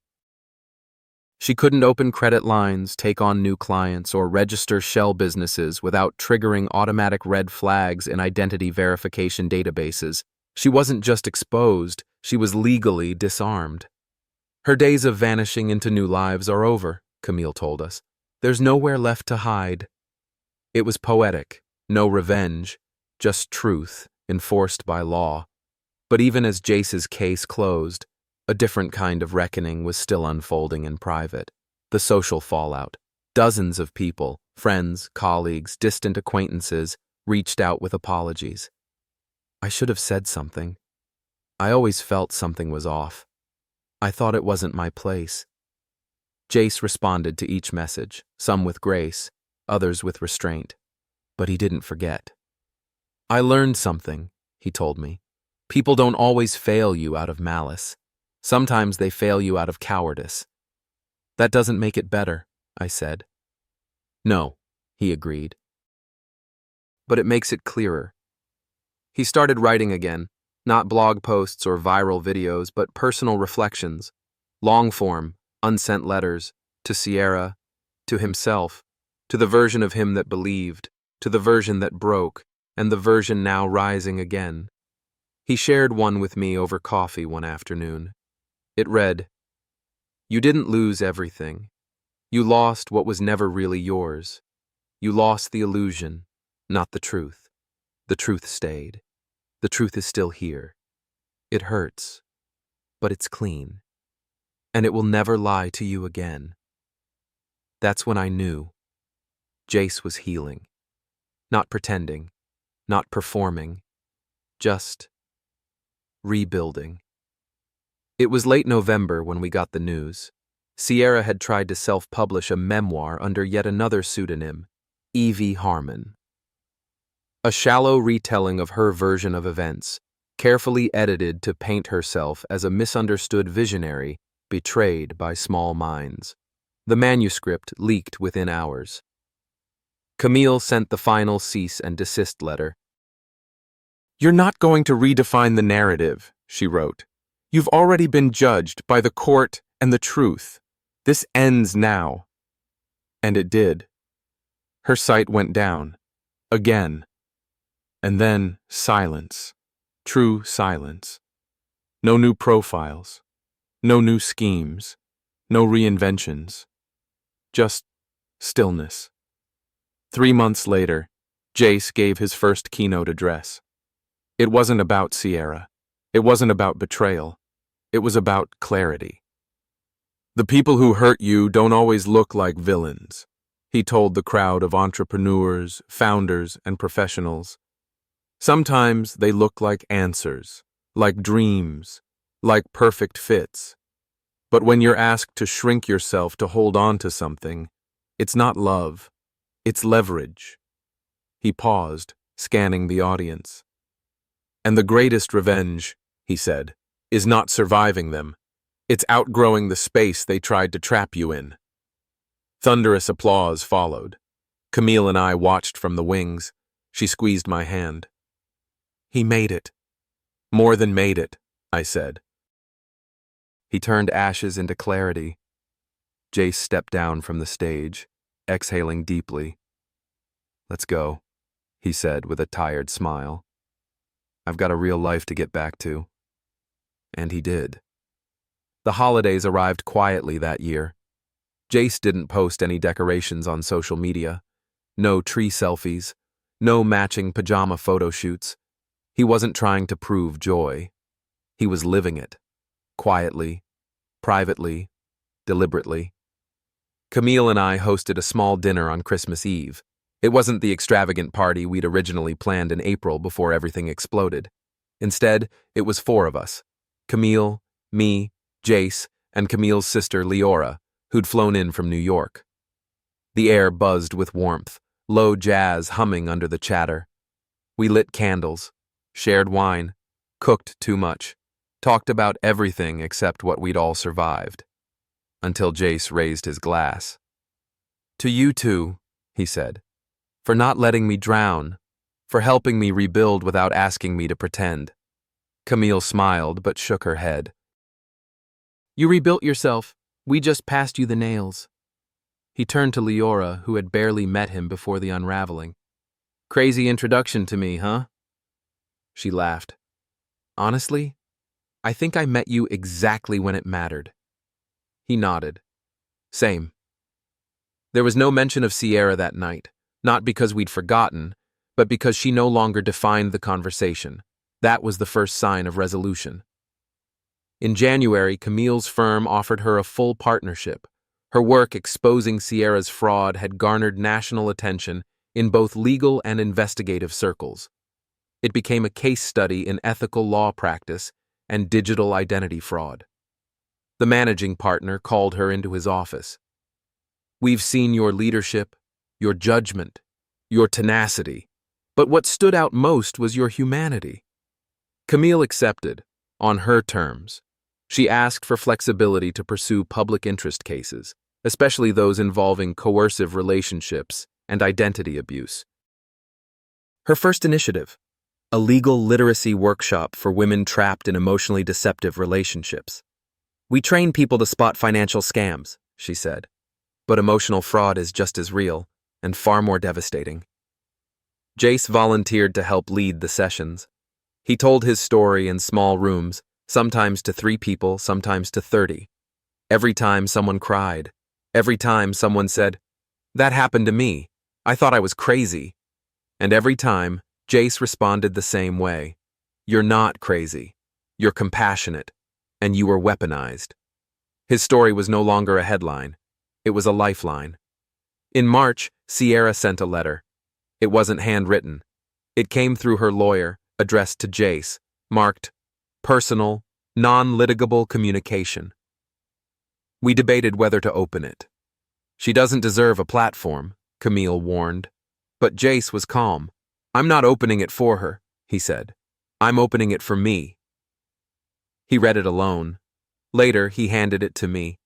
She couldn't open credit lines, take on new clients, or register shell businesses without triggering automatic red flags in identity verification databases. She wasn't just exposed, she was legally disarmed. Her days of vanishing into new lives are over, Camille told us. There's nowhere left to hide. It was poetic, no revenge, just truth, enforced by law. But even as Jace's case closed, a different kind of reckoning was still unfolding in private. The social fallout. Dozens of people, friends, colleagues, distant acquaintances, reached out with apologies. I should have said something. I always felt something was off. I thought it wasn't my place. Jace responded to each message, some with grace, others with restraint. But he didn't forget. I learned something, he told me. People don't always fail you out of malice. Sometimes they fail you out of cowardice. That doesn't make it better, I said. No, he agreed. But it makes it clearer. He started writing again, not blog posts or viral videos, but personal reflections, long-form, unsent letters, to Sierra, to himself, to the version of him that believed, to the version that broke, and the version now rising again. He shared one with me over coffee one afternoon. It read, "You didn't lose everything. You lost what was never really yours. You lost the illusion, not the truth. The truth stayed. The truth is still here. It hurts, but it's clean. And it will never lie to you again." That's when I knew. Jace was healing. Not pretending, not performing, just rebuilding. It was late November when we got the news. Sierra had tried to self-publish a memoir under yet another pseudonym, Evie Harmon. A shallow retelling of her version of events, carefully edited to paint herself as a misunderstood visionary betrayed by small minds. The manuscript leaked within hours. Camille sent the final cease and desist letter. "You're not going to redefine the narrative," she wrote. "You've already been judged by the court and the truth. This ends now." And it did. Her site went down. Again. And then silence. True silence. No new profiles. No new schemes. No reinventions. Just stillness. 3 months later, Jace gave his first keynote address. It wasn't about Sierra. It wasn't about betrayal. It was about clarity. "The people who hurt you don't always look like villains," he told the crowd of entrepreneurs, founders, and professionals. "Sometimes they look like answers, like dreams, like perfect fits. But when you're asked to shrink yourself to hold on to something, it's not love, it's leverage." He paused, scanning the audience. "And the greatest revenge," he said, "is not surviving them. It's outgrowing the space they tried to trap you in." Thunderous applause followed. Camille and I watched from the wings. She squeezed my hand. "He made it." "More than made it," I said. He turned ashes into clarity. Jace stepped down from the stage, exhaling deeply. "Let's go," he said with a tired smile. "I've got a real life to get back to." And he did. The holidays arrived quietly that year. Jace didn't post any decorations on social media. No tree selfies. No matching pajama photo shoots. He wasn't trying to prove joy. He was living it. Quietly, privately, deliberately. Camille and I hosted a small dinner on Christmas Eve. It wasn't the extravagant party we'd originally planned in April before everything exploded. Instead, it was 4 of us: Camille, me, Jace, and Camille's sister Leora, who'd flown in from New York. The air buzzed with warmth, low jazz humming under the chatter. We lit candles, shared wine, cooked too much, talked about everything except what we'd all survived. Until Jace raised his glass. "To you two," he said, "for not letting me drown, for helping me rebuild without asking me to pretend." Camille smiled but shook her head. "You rebuilt yourself. We just passed you the nails." He turned to Leora, who had barely met him before the unraveling. "Crazy introduction to me, huh?" She laughed. "Honestly, I think I met you exactly when it mattered." He nodded. "Same." There was no mention of Sierra that night, not because we'd forgotten, but because she no longer defined the conversation. That was the first sign of resolution. In January, Camille's firm offered her a full partnership. Her work exposing Sierra's fraud had garnered national attention in both legal and investigative circles. It became a case study in ethical law practice and digital identity fraud. The managing partner called her into his office. "We've seen your leadership, your judgment, your tenacity, But what stood out most was your humanity. Camille accepted, on her terms. She asked for flexibility to pursue public interest cases, especially those involving coercive relationships and identity abuse. Her first initiative, a legal literacy workshop for women trapped in emotionally deceptive relationships. We train people to spot financial scams, she said, but emotional fraud is just as real and far more devastating. Jace volunteered to help lead the sessions. He told his story in small rooms, sometimes to 3 people, sometimes to 30. Every time someone cried, every time someone said, "That happened to me. I thought I was crazy." And every time, Jace responded the same way. "You're not crazy. You're compassionate. And you were weaponized." His story was no longer a headline. It was a lifeline. In March, Sierra sent a letter. It wasn't handwritten. It came through her lawyer, addressed to Jace, marked, "Personal, non-litigable communication." We debated whether to open it. She doesn't deserve a platform, Camille warned. But Jace was calm. "I'm not opening it for her," he said. "I'm opening it for me." He read it alone. Later, he handed it to me.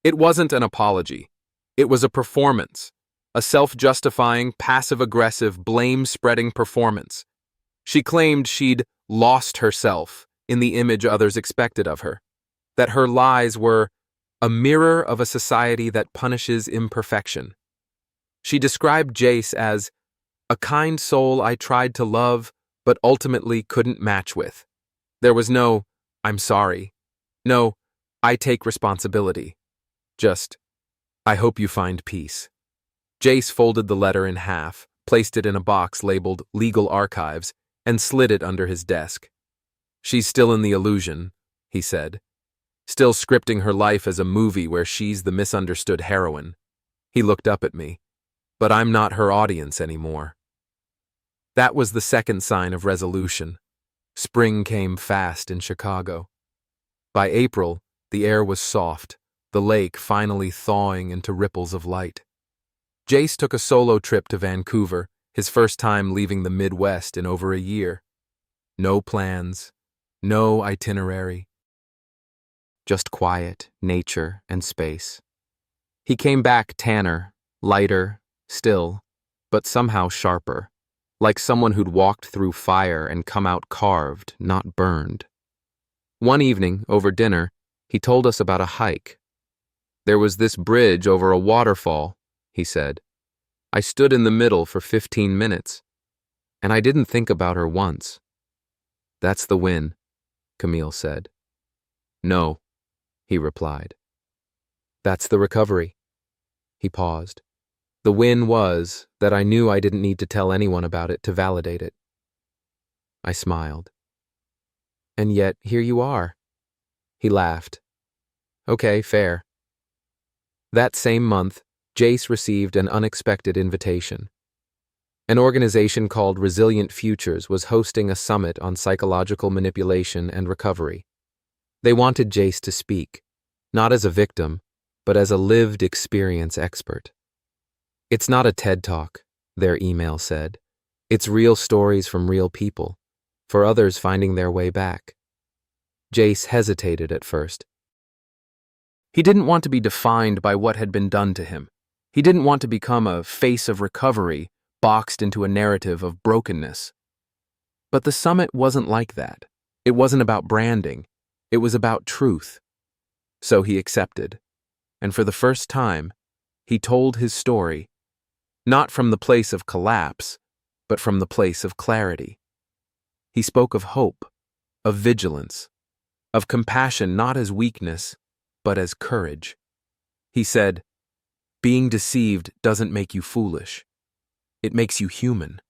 It wasn't an apology. It was a performance, a self-justifying, passive-aggressive, blame-spreading performance. She claimed she'd lost herself in the image others expected of her, that her lies were a mirror of a society that punishes imperfection. She described Jace as a kind soul I tried to love but ultimately couldn't match with. There was no, "I'm sorry." No, "I take responsibility." Just, "I hope you find peace." Jace folded the letter in half, placed it in a box labeled Legal Archives, and slid it under his desk. "She's still in the illusion," he said. "Still scripting her life as a movie where she's the misunderstood heroine." He looked up at me. "But I'm not her audience anymore." That was the second sign of resolution. Spring came fast in Chicago. By April, the air was soft, the lake finally thawing into ripples of light. Jace took a solo trip to Vancouver, his first time leaving the Midwest in over a year. No plans, no itinerary. Just quiet, nature, and space. He came back tanner, lighter, still, but somehow sharper, like someone who'd walked through fire and come out carved, not burned. One evening, over dinner, he told us about a hike. "There was this bridge over a waterfall," he said. "I stood in the middle for 15 minutes, and I didn't think about her once." "That's the win," Camille said. "No," he replied. "That's the recovery." He paused. "The win was that I knew I didn't need to tell anyone about it to validate it." I smiled. "And yet, here you are." He laughed. "Okay, fair." That same month, Jace received an unexpected invitation. An organization called Resilient Futures was hosting a summit on psychological manipulation and recovery. They wanted Jace to speak, not as a victim, but as a lived experience expert. "It's not a TED Talk," their email said. "It's real stories from real people, for others finding their way back." Jace hesitated at first. He didn't want to be defined by what had been done to him. He didn't want to become a face of recovery, boxed into a narrative of brokenness. But the summit wasn't like that. It wasn't about branding. It was about truth. So he accepted. And for the first time, he told his story, not from the place of collapse, but from the place of clarity. He spoke of hope, of vigilance, of compassion not as weakness, but as courage. He said, "Being deceived doesn't make you foolish. It makes you human.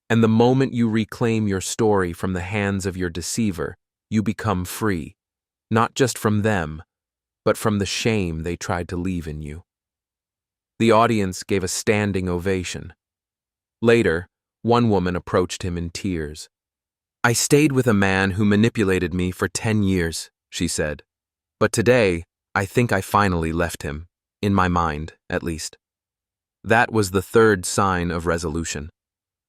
And the moment you reclaim your story from the hands of your deceiver, you become free, not just from them, but from the shame they tried to leave in you." The audience gave a standing ovation. Later, one woman approached him in tears. "I stayed with a man who manipulated me for 10 years, she said. "But today, I think I finally left him, in my mind, at least." That was the third sign of resolution.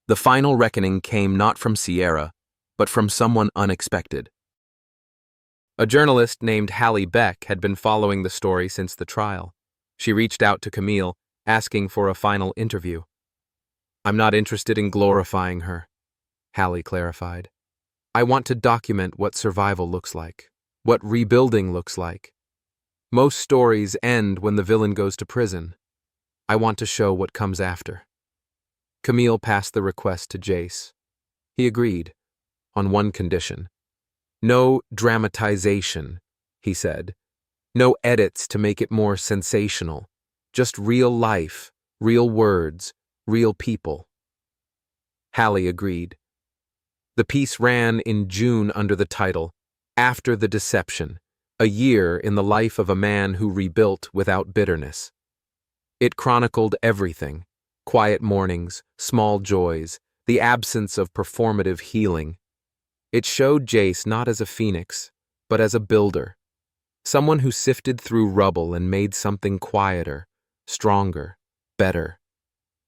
The final reckoning came not from Sierra, but from someone unexpected. A journalist named Hallie Beck had been following the story since the trial. She reached out to Camille, asking for a final interview. "I'm not interested in glorifying her," Hallie clarified. "I want to document what survival looks like, what rebuilding looks like. Most stories end when the villain goes to prison. I want to show what comes after." Camille passed the request to Jace. He agreed, on one condition. "No dramatization," he said. "No edits to make it more sensational. Just real life, real words, real people." Hallie agreed. The piece ran in June under the title, "After the Deception, a Year in the Life of a Man Who Rebuilt Without Bitterness." It chronicled everything: quiet mornings, small joys, the absence of performative healing. It showed Jace not as a phoenix, but as a builder, someone who sifted through rubble and made something quieter, stronger, better.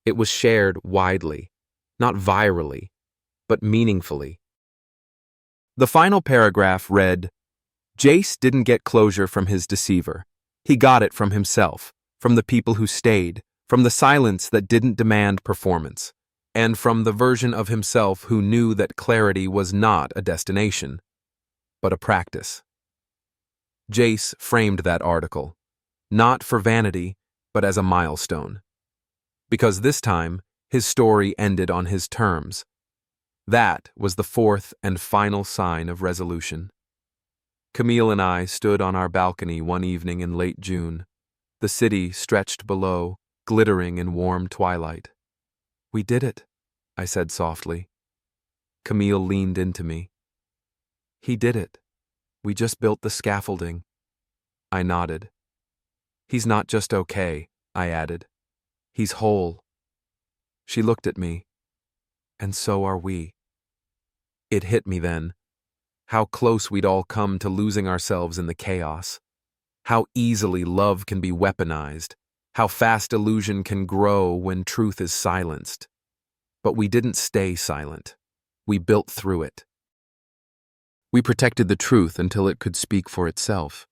It was shared widely, not virally, but meaningfully. The final paragraph read, "Jace didn't get closure from his deceiver. He got it from himself, from the people who stayed, from the silence that didn't demand performance, and from the version of himself who knew that clarity was not a destination, but a practice." Jace framed that article, not for vanity, but as a milestone. Because this time, his story ended on his terms. That was the fourth and final sign of resolution. Camille and I stood on our balcony one evening in late June. The city stretched below, glittering in warm twilight. "We did it," I said softly. Camille leaned into me. "He did it. We just built the scaffolding." I nodded. "He's not just okay," I added. "He's whole." She looked at me. "And so are we." It hit me then. How close we'd all come to losing ourselves in the chaos. How easily love can be weaponized. How fast illusion can grow when truth is silenced. But we didn't stay silent. We built through it. We protected the truth until it could speak for itself.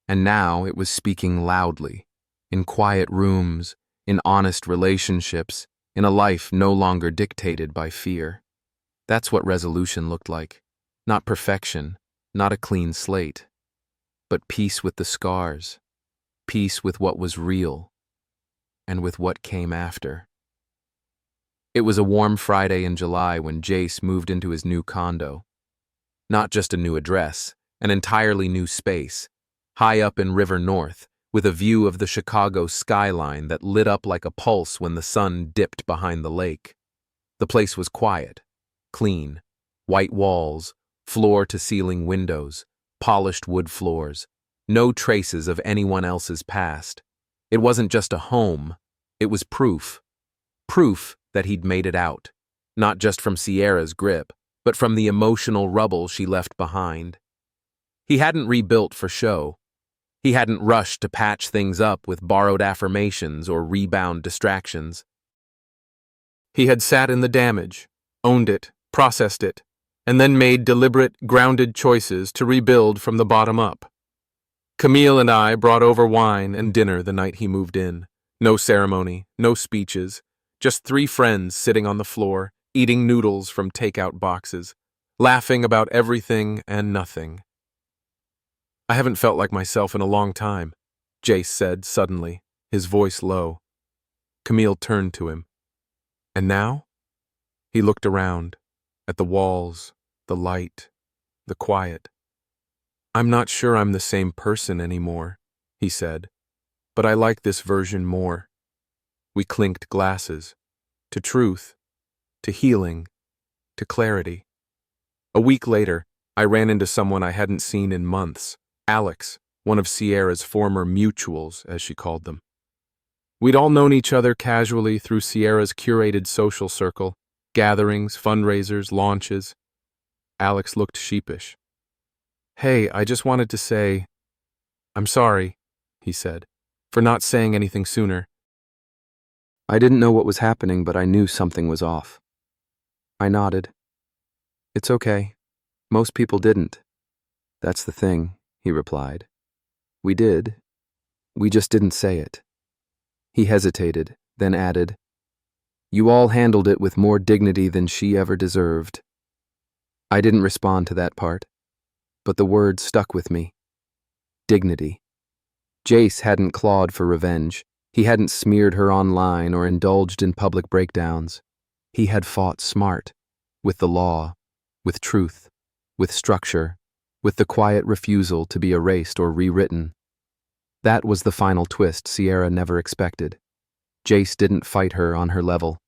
And now it was speaking loudly, in quiet rooms, in honest relationships, in a life no longer dictated by fear. That's what resolution looked like. Not perfection, not a clean slate, but peace with the scars, peace with what was real, and with what came after. It was a warm Friday in July when Jace moved into his new condo. Not just a new address, an entirely new space, high up in River North, with a view of the Chicago skyline that lit up like a pulse when the sun dipped behind the lake. The place was quiet, clean, white walls, floor-to-ceiling windows, polished wood floors, no traces of anyone else's past. It wasn't just a home, it was proof. Proof that he'd made it out, not just from Sierra's grip, but from the emotional rubble she left behind. He hadn't rebuilt for show. He hadn't rushed to patch things up with borrowed affirmations or rebound distractions. He had sat in the damage, owned it, processed it, and then made deliberate, grounded choices to rebuild from the bottom up. Camille and I brought over wine and dinner the night he moved in. No ceremony, no speeches, just three friends sitting on the floor, eating noodles from takeout boxes, laughing about everything and nothing. "I haven't felt like myself in a long time," Jace said suddenly, his voice low. Camille turned to him. "And now?" He looked around, at the walls, the light, the quiet. "I'm not sure I'm the same person anymore," he said, "but I like this version more." We clinked glasses, to truth, to healing, to clarity. A week later, I ran into someone I hadn't seen in months, Alex, one of Sierra's former mutuals, as she called them. We'd all known each other casually through Sierra's curated social circle, gatherings, fundraisers, launches. Alex looked sheepish. "Hey, I just wanted to say, I'm sorry," he said, "for not saying anything sooner. I didn't know what was happening, but I knew something was off." I nodded. It's okay. Most people didn't. That's the thing, he replied. We did. We just didn't say it. He hesitated, then added, You all handled it with more dignity than she ever deserved. I didn't respond to that part, but the word stuck with me. Dignity. Jace hadn't clawed for revenge. He hadn't smeared her online or indulged in public breakdowns. He had fought smart, with the law, with truth, with structure, with the quiet refusal to be erased or rewritten. That was the final twist Sierra never expected. Jace didn't fight her on her level.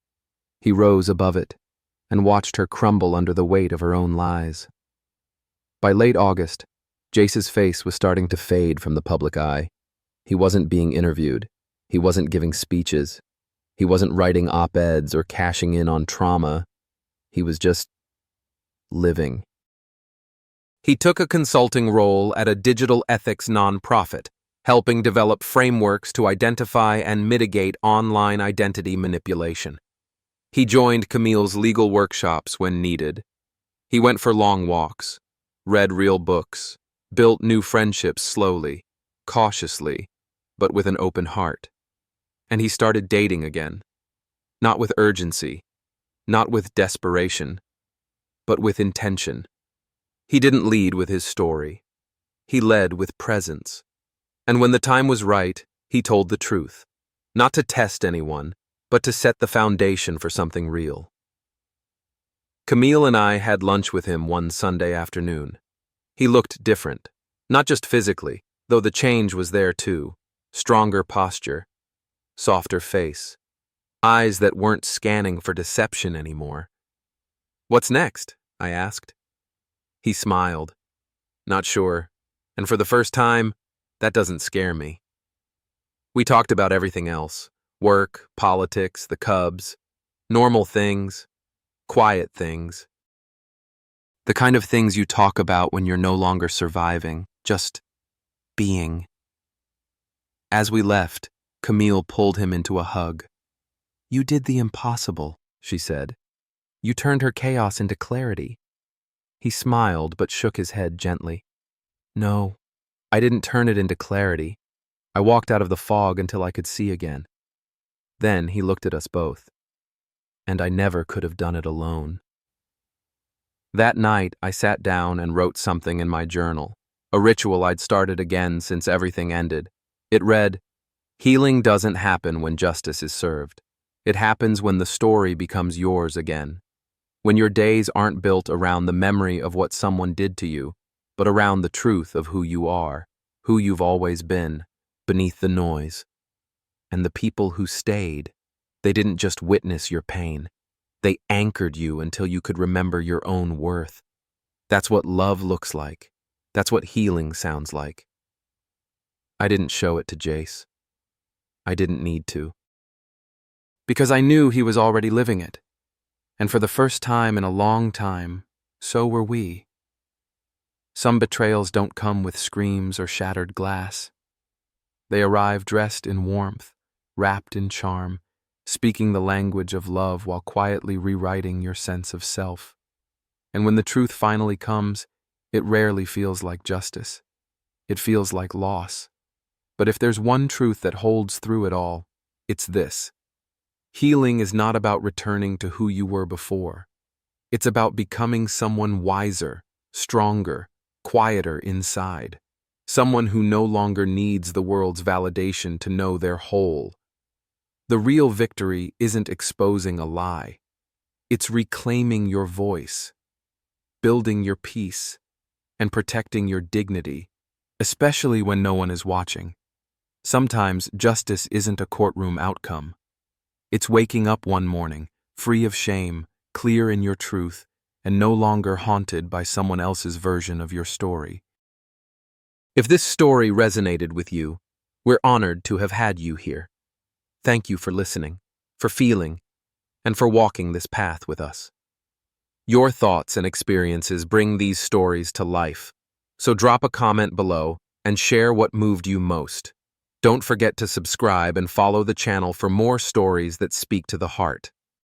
He rose above it and watched her crumble under the weight of her own lies. By late August, Jace's face was starting to fade from the public eye. He wasn't being interviewed. He wasn't giving speeches. He wasn't writing op-eds or cashing in on trauma. He was just living. He took a consulting role at a digital ethics nonprofit, helping develop frameworks to identify and mitigate online identity manipulation. He joined Camille's legal workshops when needed. He went for long walks, read real books, built new friendships slowly, cautiously, but with an open heart. And he started dating again. Not with urgency, not with desperation, but with intention. He didn't lead with his story. He led with presence. And when the time was right, he told the truth, not to test anyone, but to set the foundation for something real. Camille and I had lunch with him one Sunday afternoon. He looked different, not just physically, though the change was there too. Stronger posture, softer face, eyes that weren't scanning for deception anymore. What's next? I asked. He smiled. Not sure, and for the first time, that doesn't scare me. We talked about everything else. Work, politics, the Cubs, normal things, quiet things. The kind of things you talk about when you're no longer surviving, just being. As we left, Camille pulled him into a hug. You did the impossible, she said. You turned her chaos into clarity. He smiled but shook his head gently. No, I didn't turn it into clarity. I walked out of the fog until I could see again. Then he looked at us both. And I never could have done it alone. That night, I sat down and wrote something in my journal, a ritual I'd started again since everything ended. It read, Healing doesn't happen when justice is served. It happens when the story becomes yours again. When your days aren't built around the memory of what someone did to you, but around the truth of who you are, who you've always been, beneath the noise. And the people who stayed, they didn't just witness your pain. They anchored you until you could remember your own worth. That's what love looks like. That's what healing sounds like. I didn't show it to Jace. I didn't need to. Because I knew he was already living it. And for the first time in a long time, so were we. Some betrayals don't come with screams or shattered glass. They arrive dressed in warmth, wrapped in charm, speaking the language of love while quietly rewriting your sense of self. And when the truth finally comes, it rarely feels like justice. It feels like loss. But if there's one truth that holds through it all, it's this. Healing is not about returning to who you were before. It's about becoming someone wiser, stronger, quieter inside. Someone who no longer needs the world's validation to know they're whole. The real victory isn't exposing a lie. It's reclaiming your voice, building your peace, and protecting your dignity, especially when no one is watching. Sometimes justice isn't a courtroom outcome. It's waking up one morning, free of shame, clear in your truth, and no longer haunted by someone else's version of your story. If this story resonated with you, we're honored to have had you here. Thank you for listening, for feeling, and for walking this path with us. Your thoughts and experiences bring these stories to life, so drop a comment below and share what moved you most. Don't forget to subscribe and follow the channel for more stories that speak to the heart.